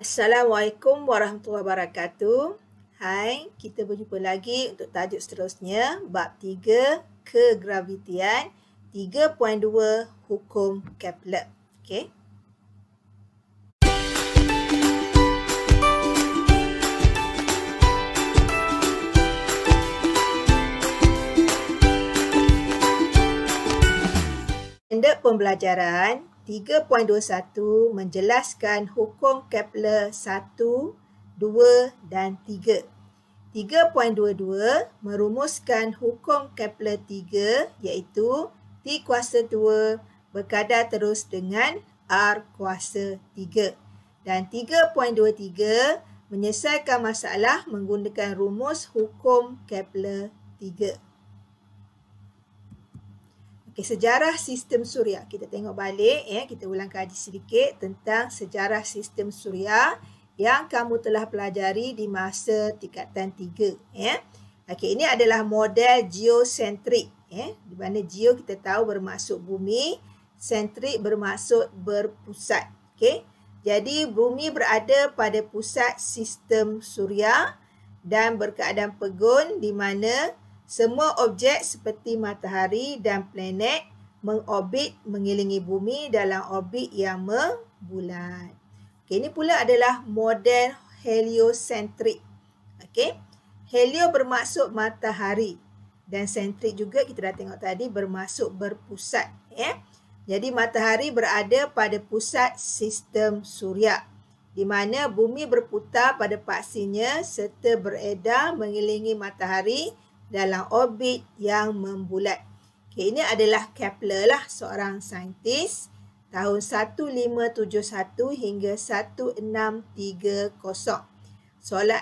Assalamualaikum warahmatullahi wabarakatuh. Hai, kita berjumpa lagi untuk tajuk seterusnya, bab 3, kegravitian, 3.2 hukum Kepler. Okey. Agenda pembelajaran 3.21 menjelaskan hukum Kepler 1, 2 dan 3. 3.22 merumuskan hukum Kepler 3 iaitu T kuasa 2 berkadar terus dengan R kuasa 3. Dan 3.23 menyelesaikan masalah menggunakan rumus hukum Kepler 3. Okay, sejarah sistem suria. Kita tengok balik, kita ulang kaji sedikit tentang sejarah sistem suria yang kamu telah pelajari di masa tingkatan 3. Okay, ini adalah model geosentrik. Di mana geo kita tahu bermaksud bumi, sentrik bermaksud berpusat. Okay. Jadi bumi berada pada pusat sistem suria dan berkeadaan pegun di mana semua objek seperti matahari dan planet mengorbit mengelilingi bumi dalam orbit yang membulat. Okay, ini pula adalah model heliosentrik. Okay. Helio bermaksud matahari dan sentrik juga kita dah tengok tadi bermaksud berpusat. Jadi matahari berada pada pusat sistem suria di mana bumi berputar pada paksinya serta beredar mengelilingi matahari dalam orbit yang membulat. Okay, ini adalah Kepler lah, seorang saintis tahun 1571 hingga 1630. Seorang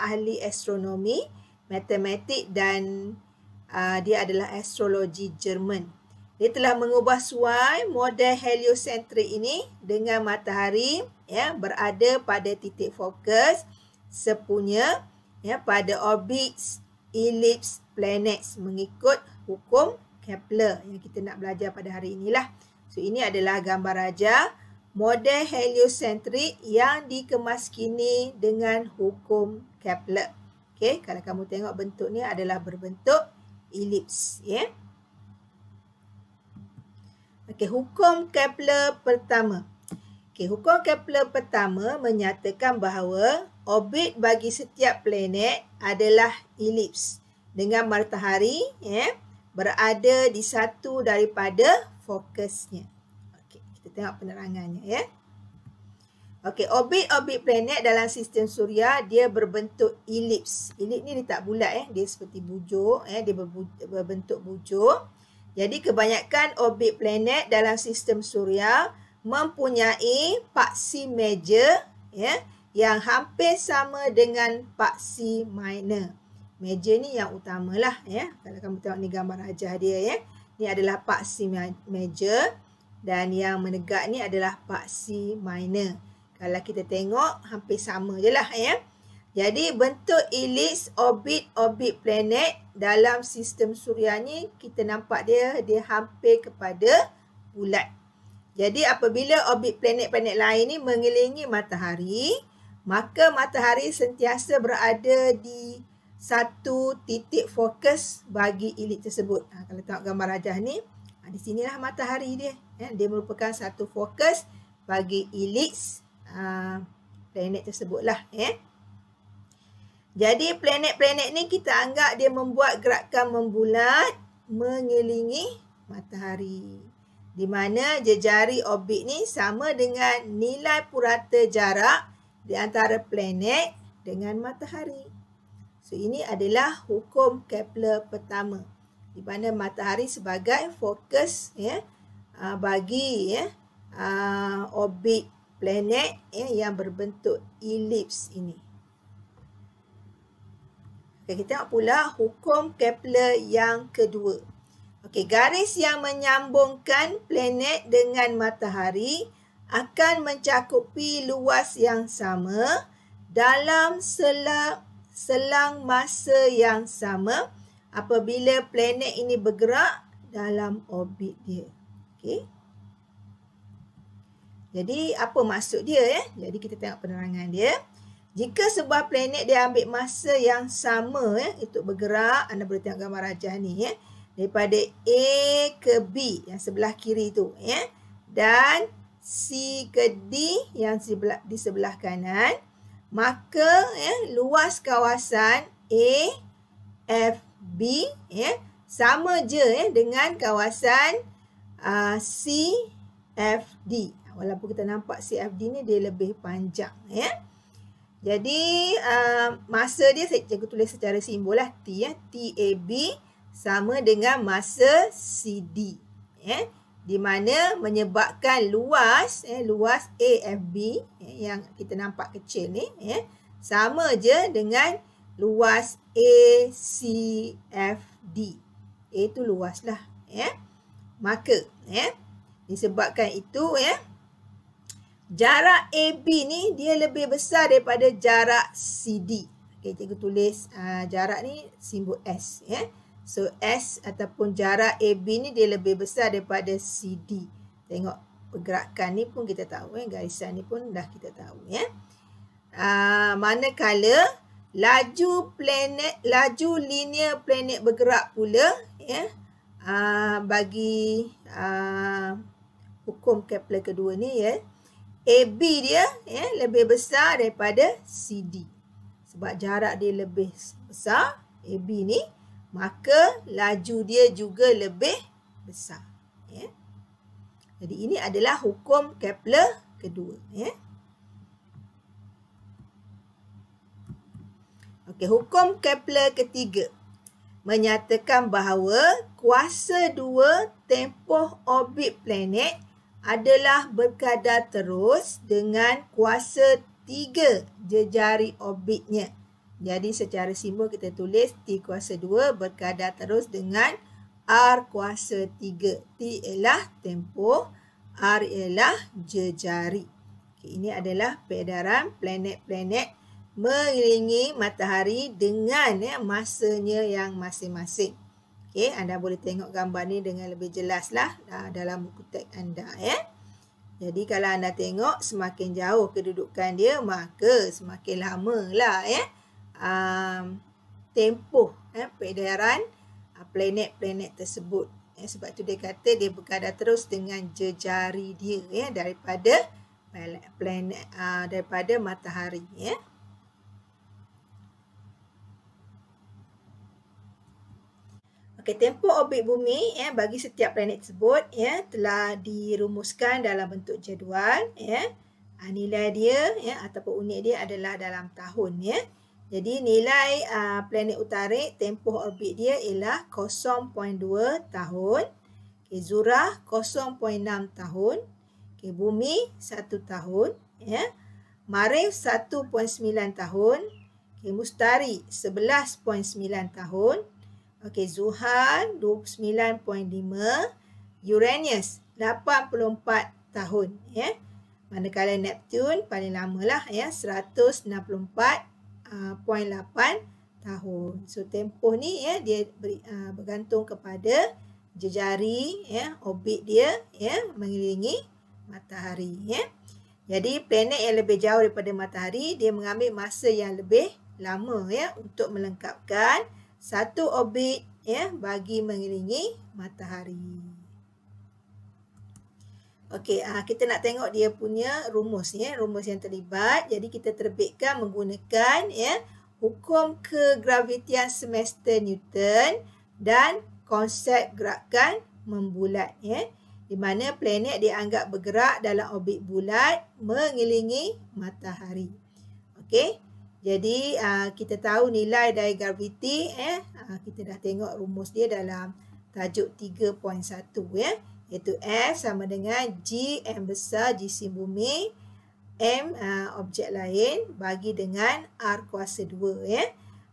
ahli astronomi, matematik dan dia adalah astrologi Jerman. Dia telah mengubah suai model heliosentrik ini dengan matahari berada pada titik fokus sepunya pada orbit elips planet mengikut hukum Kepler yang kita nak belajar pada hari inilah. So ini adalah gambar raja model heliosentrik yang dikemas kini dengan hukum Kepler. Okey, kalau kamu tengok bentuknya adalah berbentuk elips, Okey, hukum Kepler pertama. Hukum Kepler pertama menyatakan bahawa orbit bagi setiap planet adalah elips dengan matahari berada di satu daripada fokusnya. Okey, kita tengok penerangannya orbit planet dalam sistem suria dia berbentuk elips. Elips ni dia tak bulat dia seperti bujur dia berbentuk bujur. Jadi kebanyakan orbit planet dalam sistem suria mempunyai paksi major yang hampir sama dengan paksi minor. Major ni yang utamalah Kalau kamu tengok ni gambar rajah dia Ni adalah paksi major dan yang menegak ni adalah paksi minor. Kalau kita tengok hampir sama je lah Jadi bentuk elips orbit planet dalam sistem suria ni kita nampak dia hampir kepada bulat. Jadi apabila orbit planet-planet lain ni mengelilingi matahari, maka matahari sentiasa berada di satu titik fokus bagi elips tersebut. Kalau tengok gambar rajah ni, di sinilah matahari dia. Dia merupakan satu fokus bagi elips planet tersebutlah. Jadi planet-planet ni kita anggap dia membuat gerakan membulat mengelilingi matahari. Di mana jejari orbit ni sama dengan nilai purata jarak di antara planet dengan matahari. So ini adalah hukum Kepler pertama. Di mana matahari sebagai fokus bagi orbit planet yang berbentuk elips ini. Okay, kita tengok pula hukum Kepler yang kedua. Okey, garis yang menyambungkan planet dengan matahari akan mencakupi luas yang sama dalam selang masa yang sama apabila planet ini bergerak dalam orbit dia. Okey. Jadi apa maksud dia ya? Jadi kita tengok penerangan dia. Jika sebuah planet dia ambil masa yang sama ya untuk bergerak, anda boleh tengok gambar rajah ni ya, daripada A ke B yang sebelah kiri tu ya, dan C ke D yang di sebelah kanan, maka ya luas kawasan A, F, B ya sama je ya dengan kawasan C, F, D. Walaupun kita nampak C, F, D ni dia lebih panjang ya. Jadi masa dia saya cikgu tulis secara simbol lah T ya. TAB sama dengan masa CD ya. Di mana menyebabkan luas luas AFB yang kita nampak kecil ni ya, sama je dengan luas ACFD. A tu luas lah ya. Maka ya disebabkan itu ya, jarak AB ni dia lebih besar daripada jarak CD. Okey, cikgu tulis jarak ni simbol S ya. So S ataupun jarak AB ni dia lebih besar daripada CD. Tengok pergerakan ni pun kita tahu ya, garisan ni pun dah kita tahu ya. Manakala laju linear planet bergerak pula ya, bagi hukum Kepler kedua ni ya, AB dia ya lebih besar daripada CD. Sebab jarak dia lebih besar AB ni, maka laju dia juga lebih besar ya. Jadi ini adalah hukum Kepler kedua ya. Okey, hukum Kepler ketiga menyatakan bahawa kuasa 2 tempoh orbit planet adalah berkadar terus dengan kuasa 3 jejari orbitnya. Jadi secara simbol kita tulis T kuasa 2 berkadar terus dengan R kuasa 3. T ialah tempoh, R ialah jejari. Okay, ini adalah peredaran planet-planet mengelilingi matahari dengan ya, masanya yang masing-masing. Okey, anda boleh tengok gambar ni dengan lebih jelas lah dalam buku teks anda ya. Jadi kalau anda tengok semakin jauh kedudukan dia, maka semakin lama lah ya tempoh peredaran planet-planet tersebut. Sebab tu dia kata dia berkadar terus dengan jejari dia ya, daripada planet daripada matahari ya. Okey, tempoh orbit bumi ya bagi setiap planet tersebut ya telah dirumuskan dalam bentuk jadual ya. Nilai dia ya ataupun unit dia adalah dalam tahun ya. Jadi nilai planet utarik tempoh orbit dia ialah 0.2 tahun. Okey, Zurah 0.6 tahun. Okey, bumi 1 tahun ya. Marikh 1.9 tahun. Okey, Mustari 11.9 tahun. Okey, Zuhal 29.5, Uranus 84 tahun ya. Manakala Neptun paling lamalah ya 164.8 tahun. So tempoh ni ya dia bergantung kepada jejari ya orbit dia ya mengelilingi matahari ya. Jadi planet yang lebih jauh daripada matahari dia mengambil masa yang lebih lama ya untuk melengkapkan satu orbit ya bagi mengelilingi matahari. Okey, kita nak tengok dia punya rumus ya, rumus yang terlibat. Jadi kita terbitkan menggunakan ya hukum kegravitian semester Newton dan konsep gerakan membulat ya. Di mana planet dianggap bergerak dalam orbit bulat mengelilingi matahari. Okey. Jadi kita tahu nilai dari graviti kita dah tengok rumus dia dalam tajuk 3.1 ya, iaitu F sama dengan G M besar jisim bumi M objek lain bagi dengan R kuasa 2 ya.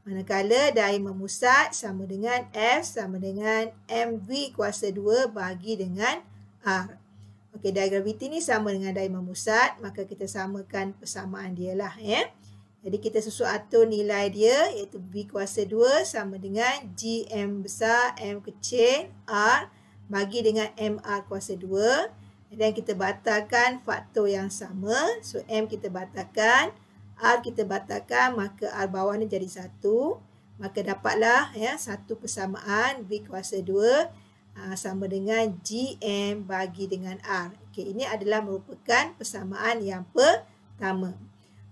Manakala dari memusat sama dengan F sama dengan MV kuasa 2 bagi dengan R. Okey, dari graviti ni sama dengan dari memusat, maka kita samakan persamaan dia lah ya. Jadi kita susun atur nilai dia iaitu V kuasa 2 sama dengan GM besar M kecil R bagi dengan MR kuasa 2. Dan kita batalkan faktor yang sama. So, M kita batalkan, R kita batalkan, maka R bawah ni jadi 1. Maka dapatlah ya satu persamaan V kuasa 2 sama dengan GM bagi dengan R. Okey, ini adalah merupakan persamaan yang pertama.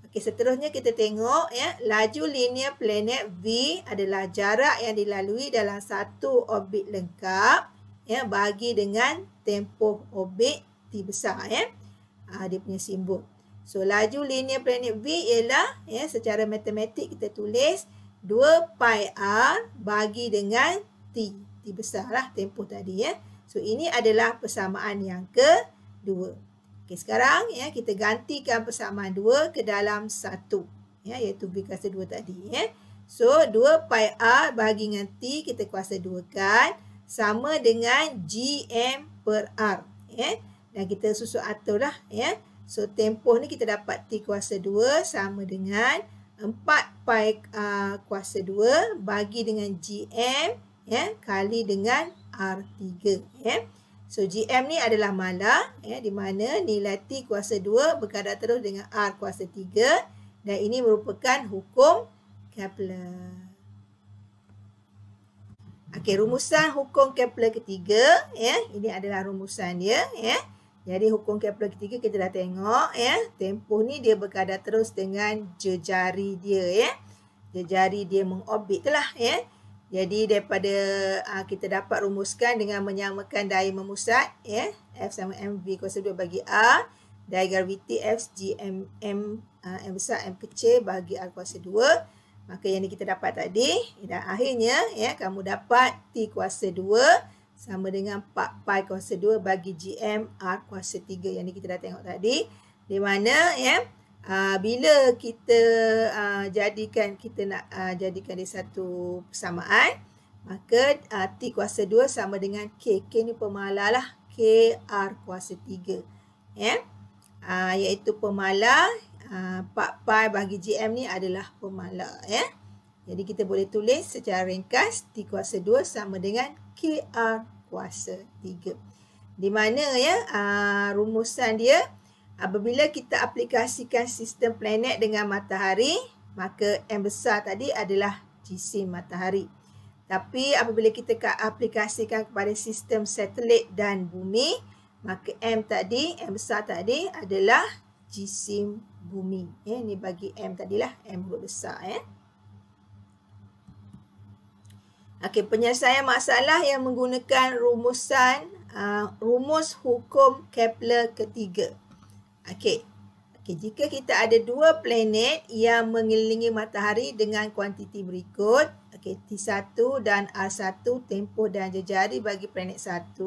Okey, seterusnya kita tengok ya, laju linear planet V adalah jarak yang dilalui dalam satu orbit lengkap ya bagi dengan tempoh orbit T besar ya. Dia punya simbol. So laju linear planet V ialah ya secara matematik kita tulis 2 pi R bagi dengan T. T besar lah tempoh tadi ya. So ini adalah persamaan yang kedua. Okey, sekarang ya kita gantikan persamaan 2 ke dalam 1 ya, iaitu V kuasa 2 tadi ya. So 2 pi R bagi dengan T kita kuasa 2 kan sama dengan GM per R ya. Dan kita susun atur lah ya. So tempoh ni kita dapat T kuasa 2 sama dengan 4 pi kuasa 2 bagi dengan GM ya kali dengan R3 ya. So GM ni adalah mala ya, di mana nilai T kuasa 2 berkadar terus dengan R kuasa 3 dan ini merupakan hukum Kepler. Okey, rumusan hukum Kepler ketiga ya. Ini adalah rumusan dia ya. Jadi hukum Kepler ketiga kita dah tengok ya. Tempoh ni dia berkadar terus dengan jejari dia ya. Jejari dia mengorbit lah ya. Jadi daripada kita dapat rumuskan dengan menyamakan daya memusat ya. F sama mv kuasa 2 bagi R. Daya graviti F G M M besar M kecil bagi R kuasa 2. Maka yang ni kita dapat tadi. Dan akhirnya ya kamu dapat T kuasa 2 sama dengan 4 pi kuasa 2 bagi GM R kuasa 3. Yang ni kita dah tengok tadi. Di mana ya bila kita nak jadikan dia satu persamaan, maka T kuasa 2 sama dengan K. K ni pemala lah. K R kuasa 3. Ya. Iaitu pemala 4 pi bagi GM ni adalah pemala. Ya. Jadi kita boleh tulis secara ringkas T kuasa 2 sama dengan KR kuasa 3. Di mana ya rumusan dia, apabila kita aplikasikan sistem planet dengan matahari, maka M besar tadi adalah jisim matahari. Tapi apabila kita aplikasikan kepada sistem satelit dan bumi, maka M besar tadi adalah jisim bumi. Ya, ini bagi M tadilah, M huruf besar ya. Okey, penyelesaian masalah yang menggunakan rumus hukum Kepler ketiga. Okey, jika kita ada dua planet yang mengelilingi matahari dengan kuantiti berikut, okey, T1 dan R1 tempoh dan jejari bagi planet 1.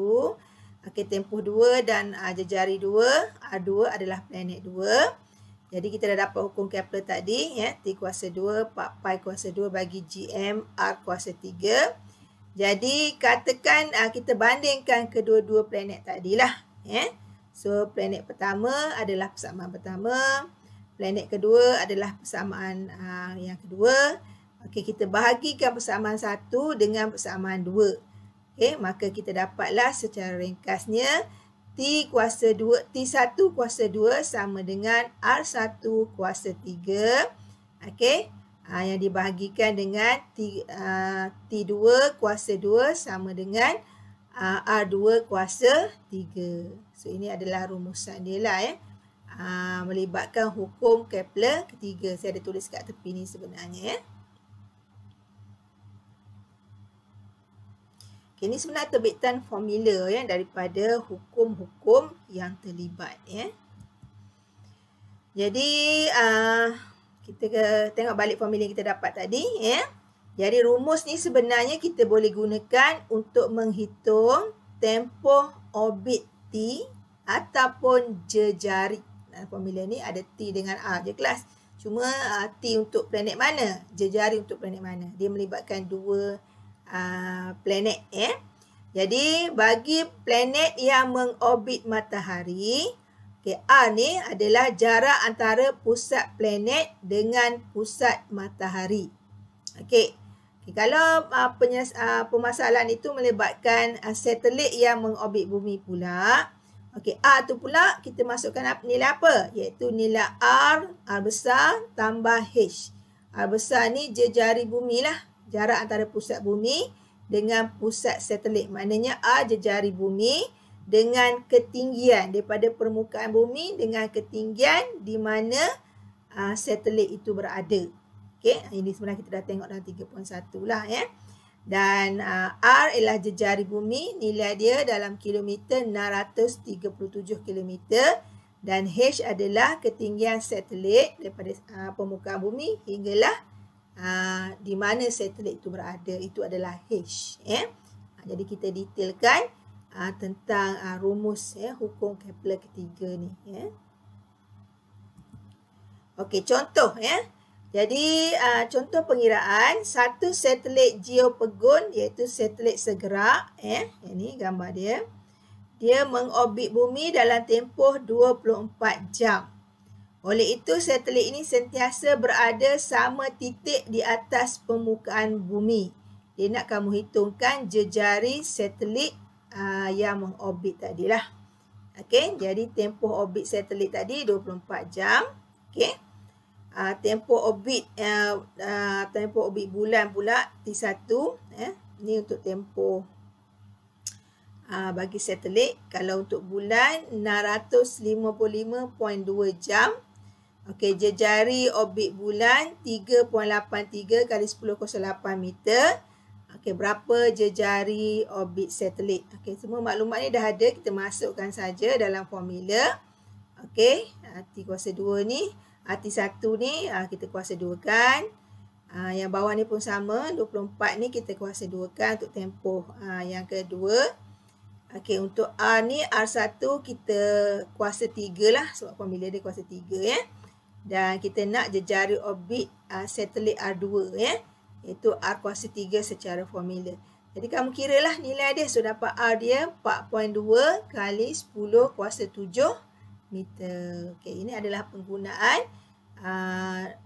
Okey, tempoh 2 dan jejari 2, R2 adalah planet 2. Jadi kita dah dapat hukum Kepler tadi ya, T kuasa 2, 4 pi kuasa 2 bagi GM R kuasa 3. Jadi katakan kita bandingkan kedua-dua planet tadilah ya. So planet pertama adalah persamaan pertama, planet kedua adalah persamaan yang kedua. Okey, kita bahagikan persamaan 1 dengan persamaan 2. Okey, maka kita dapatlah secara ringkasnya T1 kuasa 2 sama dengan R1 kuasa 3. Okey. Yang dibahagikan dengan T2 kuasa 2 sama dengan R2 kuasa 3. So ini adalah rumusan dia lah ya. Melibatkan hukum Kepler ketiga. Saya ada tulis kat tepi ni sebenarnya ya. Ini sebenarnya terbitan formula ya daripada hukum-hukum yang terlibat ya. Jadi kita tengok balik formula yang kita dapat tadi ya. Jadi rumus ni sebenarnya kita boleh gunakan untuk menghitung tempoh orbit T ataupun jejari. Dalam formula ni ada T dengan R je kelas. Cuma T untuk planet mana? Jejari untuk planet mana? Dia melibatkan dua planet ya. Jadi bagi planet yang mengorbit matahari, okay, R ni adalah jarak antara pusat planet dengan pusat matahari. Okey. Kalau permasalahan itu melibatkan satelit yang mengorbit bumi pula, Okey, R tu pula kita masukkan nilai apa? Iaitu nilai R besar tambah H. R besar ni jejari bumi lah. Jarak antara pusat bumi dengan pusat satelit. Maknanya R jejari bumi dengan ketinggian daripada permukaan bumi dengan ketinggian di mana satelit itu berada. Okey, ini sebenarnya kita dah tengok dalam 3.1 lah ya. Dan R ialah jejari bumi, nilai dia dalam kilometer 637 kilometer, dan H adalah ketinggian satelit daripada permukaan bumi hinggalah di mana satelit itu berada, itu adalah H ya. Jadi kita detailkan tentang rumus ya, hukum Kepler ketiga ni ya. Okey, contoh ya. Jadi contoh pengiraan satu satelit geopegun iaitu satelit segerak ya. Ini gambar dia. Dia mengorbit bumi dalam tempoh 24 jam. Oleh itu satelit ini sentiasa berada sama titik di atas permukaan bumi. Dia nak kamu hitungkan jejari satelit yang mengorbit tadilah. Okey, jadi tempoh orbit satelit tadi 24 jam. Okey. Tempoh orbit bulan pula T1 Ini untuk tempoh bagi satelit. Kalau untuk bulan 655.2 jam. Okey, jejari orbit bulan 3.83 kali 1008 meter. Okey, berapa jejari orbit satelit? Okey, semua maklumat ni dah ada, kita masukkan saja dalam formula. Okey, T kuasa 2 ni T1 ni kita kuasa 2 kan. Yang bawah ni pun sama, 24 ni kita kuasa 2 kan untuk tempoh yang kedua. Okey, untuk R ni, R1 kita kuasa 3 lah sebab formula dia kuasa 3 ya. Dan kita nak jejari orbit satelit R2 ya. Iaitu R kuasa 3 secara formula. Jadi kamu kira lah nilai dia. So dapat R dia 4.2 kali 10 kuasa 7 meter. Okey, ini adalah penggunaan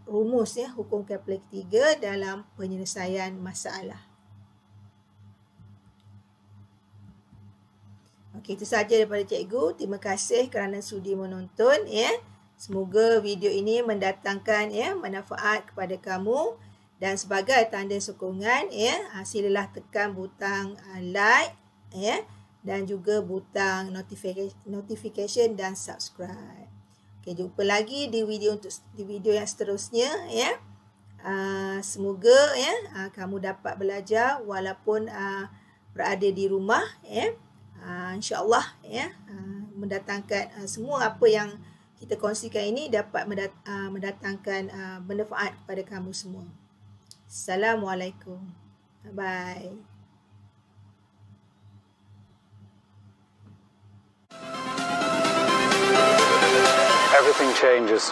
rumus ya, hukum Kepler ketiga dalam penyelesaian masalah. Okey, itu sahaja daripada cikgu. Terima kasih kerana sudi menonton ya. Semoga video ini mendatangkan ya manfaat kepada kamu, dan sebagai tanda sokongan ya, silalah tekan butang like ya, dan juga butang notification dan subscribe. Okey, jumpa lagi di video yang seterusnya ya. Semoga ya kamu dapat belajar walaupun berada di rumah ya. InsyaAllah ya, mendatangkan semua apa yang kita kongsikan ini dapat mendatangkan manfaat kepada kamu semua. Assalamualaikum. Bye. Everything changes.